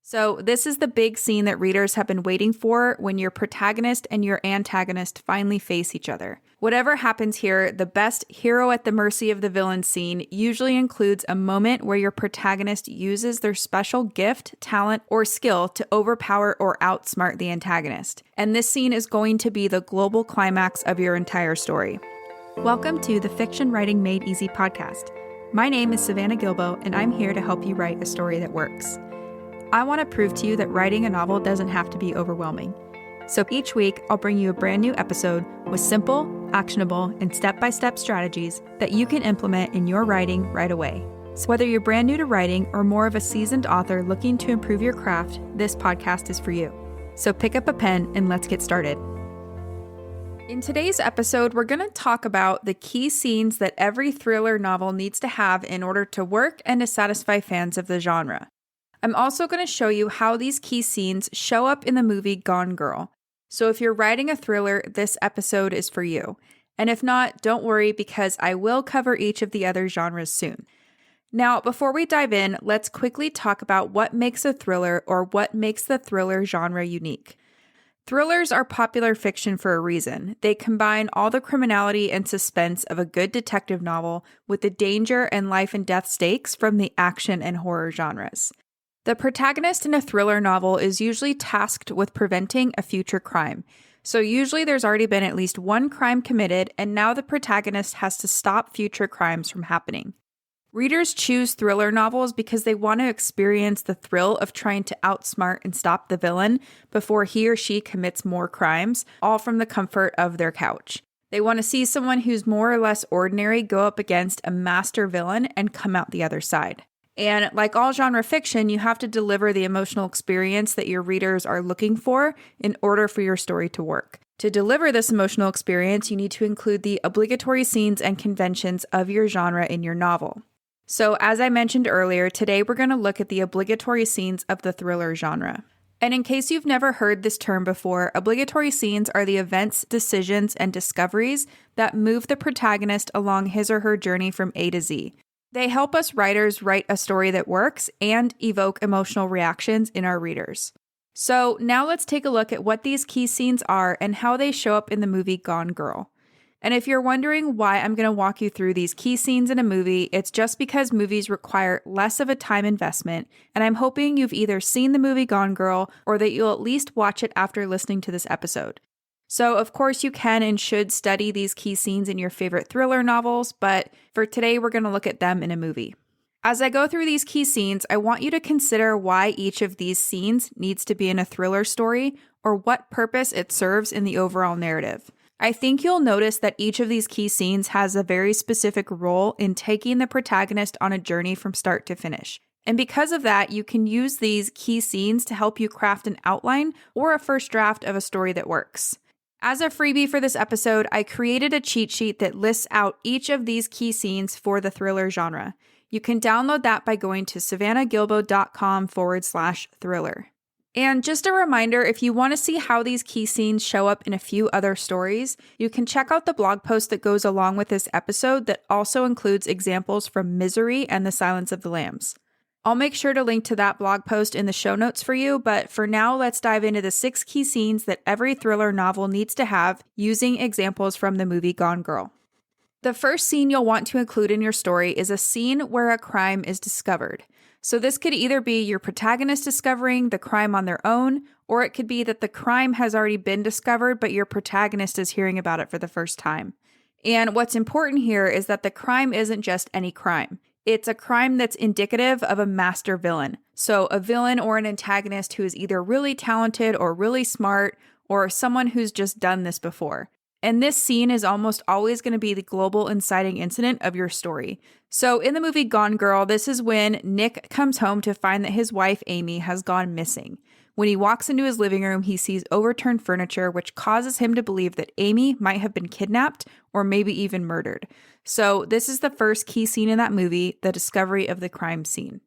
So, this is the big scene that readers have been waiting for when your protagonist and your antagonist finally face each other. Whatever happens here, the best hero at the mercy of the villain scene usually includes a moment where your protagonist uses their special gift, talent, or skill to overpower or outsmart the antagonist. And this scene is going to be the global climax of your entire story. Welcome to the Fiction Writing Made Easy podcast. My name is Savannah Gilbo, and I'm here to help you write a story that works. I want to prove to you that writing a novel doesn't have to be overwhelming. So each week, I'll bring you a brand new episode with simple, actionable, and step-by-step strategies that you can implement in your writing right away. So whether you're brand new to writing or more of a seasoned author looking to improve your craft, this podcast is for you. So pick up a pen and let's get started. In today's episode, we're going to talk about the key scenes that every thriller novel needs to have in order to work and to satisfy fans of the genre. I'm also going to show you how these key scenes show up in the movie Gone Girl. So if you're writing a thriller, this episode is for you. And if not, don't worry because I will cover each of the other genres soon. Now, before we dive in, let's quickly talk about what makes a thriller or what makes the thriller genre unique. Thrillers are popular fiction for a reason. They combine all the criminality and suspense of a good detective novel with the danger and life and death stakes from the action and horror genres. The protagonist in a thriller novel is usually tasked with preventing a future crime. So usually there's already been at least one crime committed, and now the protagonist has to stop future crimes from happening. Readers choose thriller novels because they want to experience the thrill of trying to outsmart and stop the villain before he or she commits more crimes, all from the comfort of their couch. They want to see someone who's more or less ordinary go up against a master villain and come out the other side. And like all genre fiction, you have to deliver the emotional experience that your readers are looking for in order for your story to work. To deliver this emotional experience, you need to include the obligatory scenes and conventions of your genre in your novel. So as I mentioned earlier, today we're going to look at the obligatory scenes of the thriller genre. And in case you've never heard this term before, obligatory scenes are the events, decisions, and discoveries that move the protagonist along his or her journey from A to Z. They help us writers write a story that works and evoke emotional reactions in our readers. So now let's take a look at what these key scenes are and how they show up in the movie Gone Girl. And if you're wondering why I'm going to walk you through these key scenes in a movie, it's just because movies require less of a time investment, and I'm hoping you've either seen the movie Gone Girl or that you'll at least watch it after listening to this episode. So, of course, you can and should study these key scenes in your favorite thriller novels, but for today, we're going to look at them in a movie. As I go through these key scenes, I want you to consider why each of these scenes needs to be in a thriller story or what purpose it serves in the overall narrative. I think you'll notice that each of these key scenes has a very specific role in taking the protagonist on a journey from start to finish. And because of that, you can use these key scenes to help you craft an outline or a first draft of a story that works. As a freebie for this episode, I created a cheat sheet that lists out each of these key scenes for the thriller genre. You can download that by going to savannahgilbo.com/thriller. And just a reminder, if you want to see how these key scenes show up in a few other stories, you can check out the blog post that goes along with this episode that also includes examples from Misery and The Silence of the Lambs. I'll make sure to link to that blog post in the show notes for you, but for now, let's dive into the 6 key scenes that every thriller novel needs to have using examples from the movie Gone Girl. The first scene you'll want to include in your story is a scene where a crime is discovered. So this could either be your protagonist discovering the crime on their own, or it could be that the crime has already been discovered, but your protagonist is hearing about it for the first time. And what's important here is that the crime isn't just any crime. It's a crime that's indicative of a master villain. So a villain or an antagonist who is either really talented or really smart or someone who's just done this before. And this scene is almost always going to be the global inciting incident of your story. So in the movie Gone Girl, this is when Nick comes home to find that his wife, Amy, has gone missing. When he walks into his living room, he sees overturned furniture, which causes him to believe that Amy might have been kidnapped or maybe even murdered. So this is the first key scene in that movie, the discovery of the crime scene.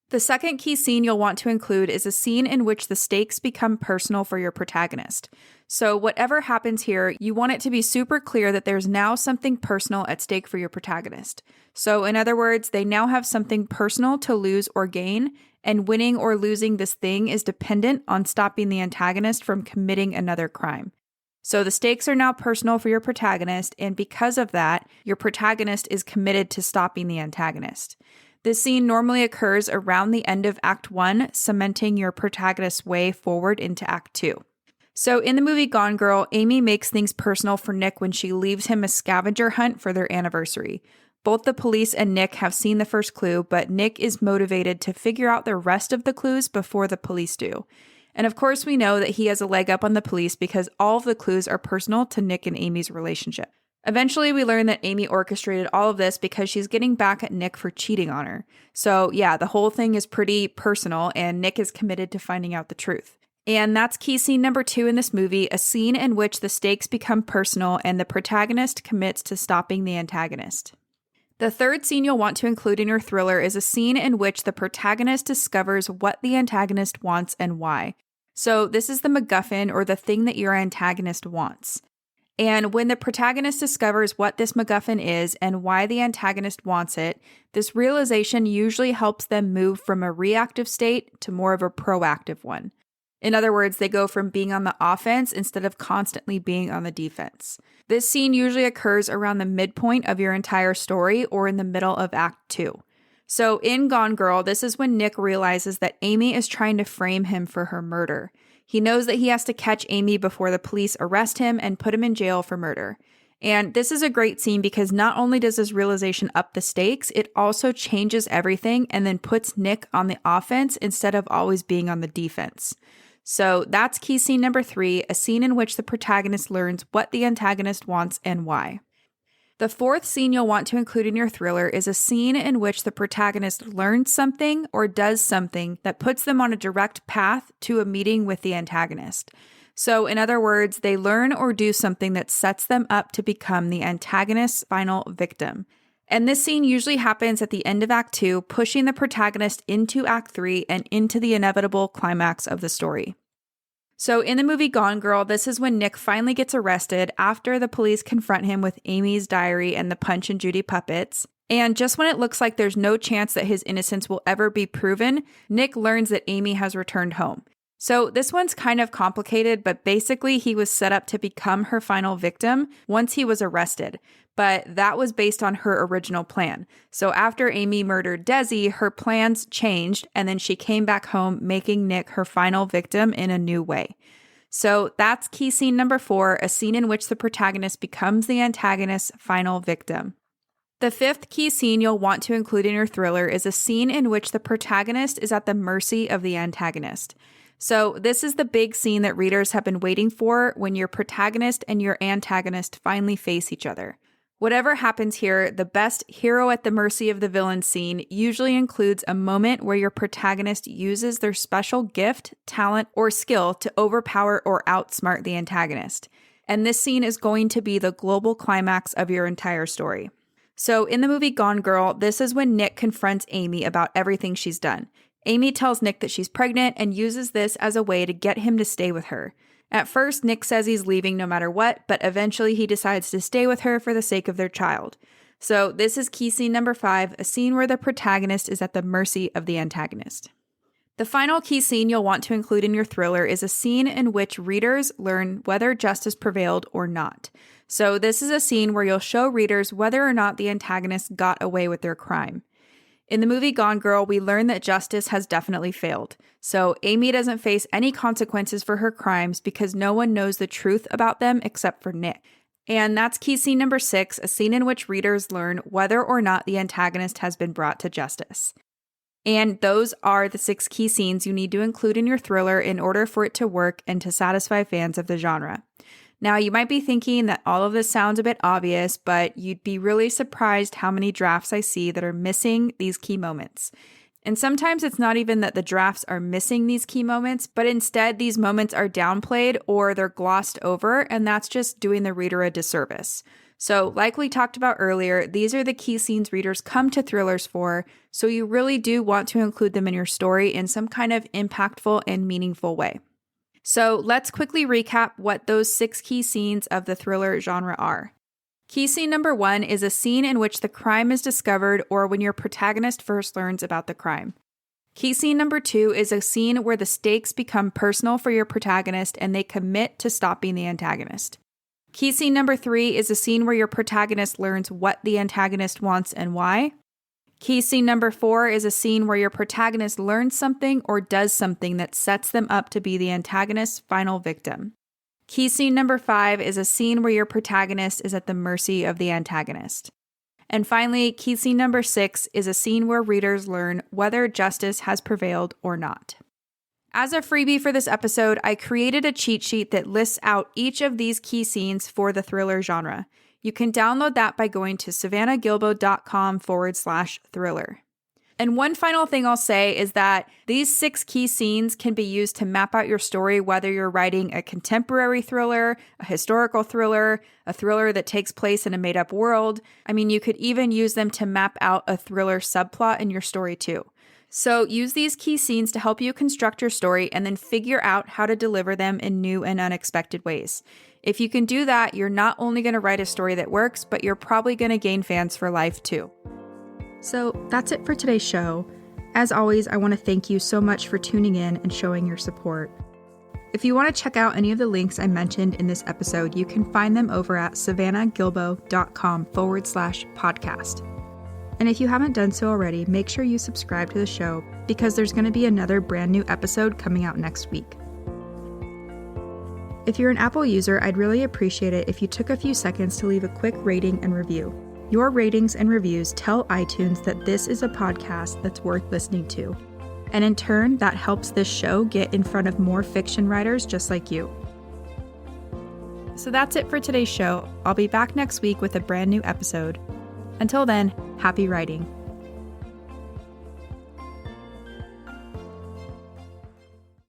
The second key scene you'll want to include is a scene in which the stakes become personal for your protagonist. So whatever happens here, you want it to be super clear that there's now something personal at stake for your protagonist. So in other words, they now have something personal to lose or gain, and winning or losing this thing is dependent on stopping the antagonist from committing another crime. So the stakes are now personal for your protagonist, and because of that, your protagonist is committed to stopping the antagonist. This scene normally occurs around the end of Act 1, cementing your protagonist's way forward into Act 2. So in the movie Gone Girl, Amy makes things personal for Nick when she leaves him a scavenger hunt for their anniversary. Both the police and Nick have seen the first clue, but Nick is motivated to figure out the rest of the clues before the police do. And of course, we know that he has a leg up on the police because all of the clues are personal to Nick and Amy's relationship. Eventually, we learn that Amy orchestrated all of this because she's getting back at Nick for cheating on her. So yeah, the whole thing is pretty personal, and Nick is committed to finding out the truth. And that's key scene number 2 in this movie, a scene in which the stakes become personal and the protagonist commits to stopping the antagonist. The third scene you'll want to include in your thriller is a scene in which the protagonist discovers what the antagonist wants and why. So this is the MacGuffin, or the thing that your antagonist wants. And when the protagonist discovers what this MacGuffin is and why the antagonist wants it, this realization usually helps them move from a reactive state to more of a proactive one. In other words, they go from being on the offense instead of constantly being on the defense. This scene usually occurs around the midpoint of your entire story or in the middle of Act 2. So in Gone Girl, this is when Nick realizes that Amy is trying to frame him for her murder. He knows that he has to catch Amy before the police arrest him and put him in jail for murder. And this is a great scene because not only does this realization up the stakes, it also changes everything and then puts Nick on the offense instead of always being on the defense. So that's key scene number 3, a scene in which the protagonist learns what the antagonist wants and why. The fourth scene you'll want to include in your thriller is a scene in which the protagonist learns something or does something that puts them on a direct path to a meeting with the antagonist. So in other words, they learn or do something that sets them up to become the antagonist's final victim. And this scene usually happens at the end of Act 2, pushing the protagonist into Act 3 and into the inevitable climax of the story. So in the movie Gone Girl, this is when Nick finally gets arrested after the police confront him with Amy's diary and the Punch and Judy puppets. And just when it looks like there's no chance that his innocence will ever be proven, Nick learns that Amy has returned home. So this one's kind of complicated, but basically he was set up to become her final victim once he was arrested. But that was based on her original plan. So after Amy murdered Desi, her plans changed, and then she came back home, making Nick her final victim in a new way. So that's key scene number 4, a scene in which the protagonist becomes the antagonist's final victim. The fifth key scene you'll want to include in your thriller is a scene in which the protagonist is at the mercy of the antagonist. So this is the big scene that readers have been waiting for when your protagonist and your antagonist finally face each other. Whatever happens here, the best hero at the mercy of the villain scene usually includes a moment where your protagonist uses their special gift, talent, or skill to overpower or outsmart the antagonist. And this scene is going to be the global climax of your entire story. So in the movie Gone Girl, this is when Nick confronts Amy about everything she's done. Amy tells Nick that she's pregnant and uses this as a way to get him to stay with her. At first, Nick says he's leaving no matter what, but eventually he decides to stay with her for the sake of their child. So this is key scene number 5, a scene where the protagonist is at the mercy of the antagonist. The final key scene you'll want to include in your thriller is a scene in which readers learn whether justice prevailed or not. So this is a scene where you'll show readers whether or not the antagonist got away with their crime. In the movie Gone Girl, we learn that justice has definitely failed. So Amy doesn't face any consequences for her crimes because no one knows the truth about them except for Nick. And that's key scene number 6, a scene in which readers learn whether or not the antagonist has been brought to justice. And those are the 6 key scenes you need to include in your thriller in order for it to work and to satisfy fans of the genre. Now, you might be thinking that all of this sounds a bit obvious, but you'd be really surprised how many drafts I see that are missing these key moments. And sometimes it's not even that the drafts are missing these key moments, but instead these moments are downplayed or they're glossed over, and that's just doing the reader a disservice. So, like we talked about earlier, these are the key scenes readers come to thrillers for, so you really do want to include them in your story in some kind of impactful and meaningful way. So let's quickly recap what those 6 key scenes of the thriller genre are. Key scene number 1 is a scene in which the crime is discovered or when your protagonist first learns about the crime. Key scene number 2 is a scene where the stakes become personal for your protagonist and they commit to stopping the antagonist. Key scene number 3 is a scene where your protagonist learns what the antagonist wants and why. Key scene number 4 is a scene where your protagonist learns something or does something that sets them up to be the antagonist's final victim. Key scene number 5 is a scene where your protagonist is at the mercy of the antagonist. And finally, key scene number 6 is a scene where readers learn whether justice has prevailed or not. As a freebie for this episode, I created a cheat sheet that lists out each of these key scenes for the thriller genre. You can download that by going to savannahgilbo.com/thriller. And one final thing I'll say is that these 6 key scenes can be used to map out your story, whether you're writing a contemporary thriller, a historical thriller, a thriller that takes place in a made-up world. I mean, you could even use them to map out a thriller subplot in your story too. So use these key scenes to help you construct your story and then figure out how to deliver them in new and unexpected ways. If you can do that, you're not only going to write a story that works, but you're probably going to gain fans for life too. So that's it for today's show. As always, I want to thank you so much for tuning in and showing your support. If you want to check out any of the links I mentioned in this episode, you can find them over at savannahgilbo.com/podcast. And if you haven't done so already, make sure you subscribe to the show because there's going to be another brand new episode coming out next week. If you're an Apple user, I'd really appreciate it if you took a few seconds to leave a quick rating and review. Your ratings and reviews tell iTunes that this is a podcast that's worth listening to. And in turn, that helps this show get in front of more fiction writers just like you. So that's it for today's show. I'll be back next week with a brand new episode. Until then, happy writing.